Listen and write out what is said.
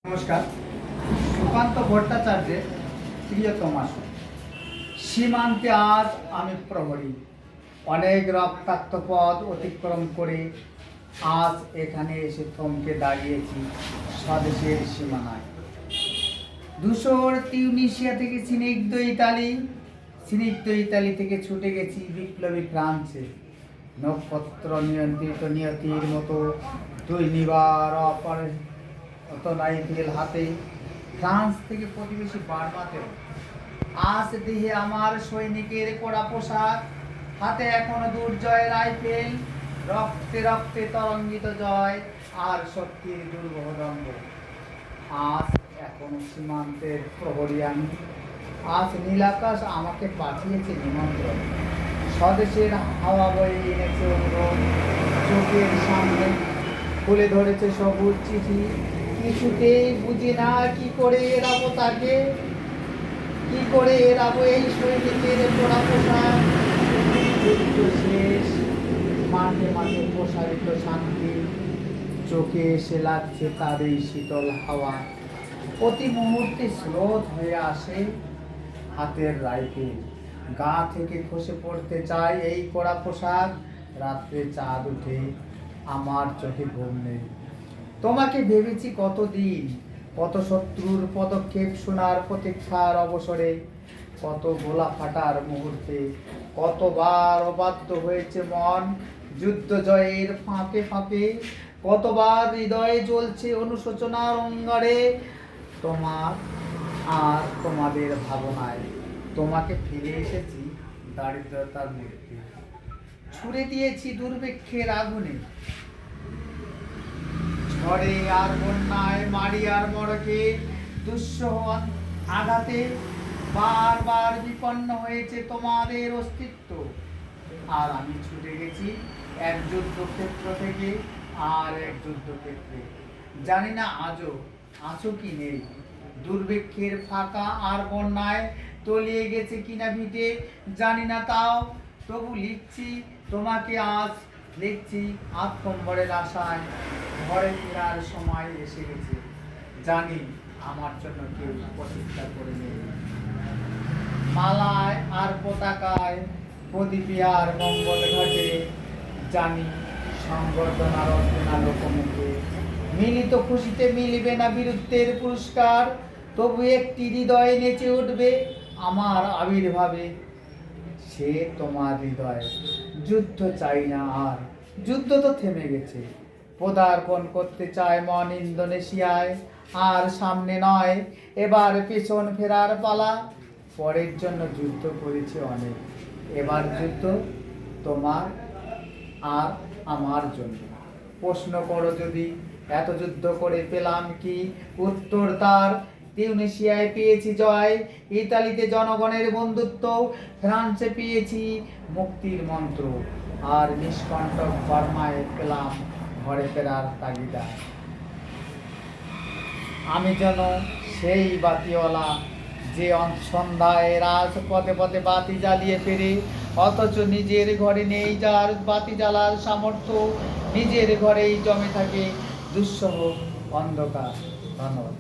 নমস্কার। সুকান্ত ভট্টাচার্যের প্রিয়তম আসন। সীমান্তে আজ আমি প্রহরী, অনেক রক্তাক্ত পথ অতিক্রম করে আজ এখানে এসে থমকে দাঁড়িয়েছি স্বদেশের সীমানায়। ধূসর তিউনিসিয়া থেকে স্নিগ্ধ ইতালি থেকে ছুটে গেছি বিপ্লবী ফ্রান্সে। নক্ষত্র নিয়ন্ত্রিত নিয়তির মতো দৈনিবার রাইফেল হাতে ফ্রান্স থেকে প্রতিবেশী বার্মাতেও আজ দেহে আমার সৈনিকের কড়া পোশাক, হাতে এখনো দুর্জয় রাইফেল, রক্তে রক্তে তরঙ্গিত জয় আর শক্তির দুর্বহ দণ্ড। আজ এখনো সীমান্তের প্রহরী আমি। আজ নীলাকাশ আমাকে পাঠিয়েছে নিমন্ত্রণ, স্বদেশের হাওয়া বয়ে এনেছে অনুরোধ। চোখের সামনে খুলে ধরেছে সবুজ চিঠি, কিছুতেই বুঝি না কি করে এড়াবো তাকে, কি করে এড়াবো এই সৈনিকের পোড়া পোশাক। যুদ্ধ শেষ, মাঠে মাঠে প্রসারিত শান্তি, চোখে এসে লাগছে তারই শীতল হাওয়া। প্রতি মুহূর্তে স্রোত হয়ে আসে হাতের রাইফেল, গা থেকে খসে পড়তে চায় এই কড়া পোশাক। রাত্রে চাঁদ উঠে আমার চোখে ঘুম নেই। তোমাকে ভেবেছি কতদিন, কত শত্রুর পদক্ষেপ শোনার প্রতীক্ষার অবসরে, কত গোলা ফাটার মুহূর্তে, কতবার অবাধ্য হয়েছে মন যুদ্ধ জয়ের ফাঁকে ফাঁকে, কতবার হৃদয়ে জ্বলছে অনুশোচনার অঙ্গারে। তোমার আর তোমাদের ভাবনায় তোমাকে ফিরে এসেছি দারিদ্রতার মূর্তি, ছুড়ে দিয়েছি দুর্ভিক্ষের আগুনে, ঝড়ে আর বন্যায়, মারি আর মড়কে, দুঃসহ আঘাতে বারবার বিপন্ন হয়েছে তোমাদের অস্তিত্ব। আর আমি ছুটে গেছি এক যুদ্ধক্ষেত্র থেকে আর এক যুদ্ধক্ষেত্রে। জানি না আজও আছো কি নেই, দুর্ভিক্ষের ফাঁকা আর বন্যায় তলিয়ে গেছে কিনা ভিটে জানি না, তাও তবু লিখছি তোমাকে আজ, লিখছি আত্মম্বরের আশায়। ঘরে ফেরার সময় এসে গেছে, জানি আমার জন্য কেউ প্রতীক্ষা করে নেই। মালায় আর পতাকায়, প্রদীপে আর মঙ্গল ঘটে, জানি সংবর্ধনার অর্চনা লোকমুখে। মিলিত খুশিতে মিলবে না বীরত্বের পুরস্কার, তবু একটি হৃদয় নেচে উঠবে আমার আবির্ভাবে। সে তোমার হৃদয়। যুদ্ধ চাই না আর, যুদ্ধ তো থেমে গেছে। পদার্পণ করতে চায় মন ইন্দোনেশিয়ায়, আর সামনে নয় এবার পেছন ফেরার পালা। পরের জন্য যুদ্ধ করেছি অনেক, এবার যুদ্ধ তোমার আর আমার জন্য। প্রশ্ন করো যদি এত যুদ্ধ করে পেলাম কি উত্তর তার, তিউনিসিয়ায় পেয়েছি জয়, ইতালিতে জনগণের বন্ধুত্ব, ফ্রান্সে পেয়েছি মুক্তির মন্ত্র, আর নিষ্কণ্টক বার্মায় পেলাম ঘরে ফেরার তাগিদা। আমি যেন সেই বাতিওয়ালা যে সন্ধ্যায় রাজপথে পথে বাতি জ্বালিয়ে ফেরে, অথচ নিজের ঘরে নেই যার বাতি জ্বালার সামর্থ্য, নিজের ঘরেই জমে থাকে দুঃসহ অন্ধকার। ধন্যবাদ।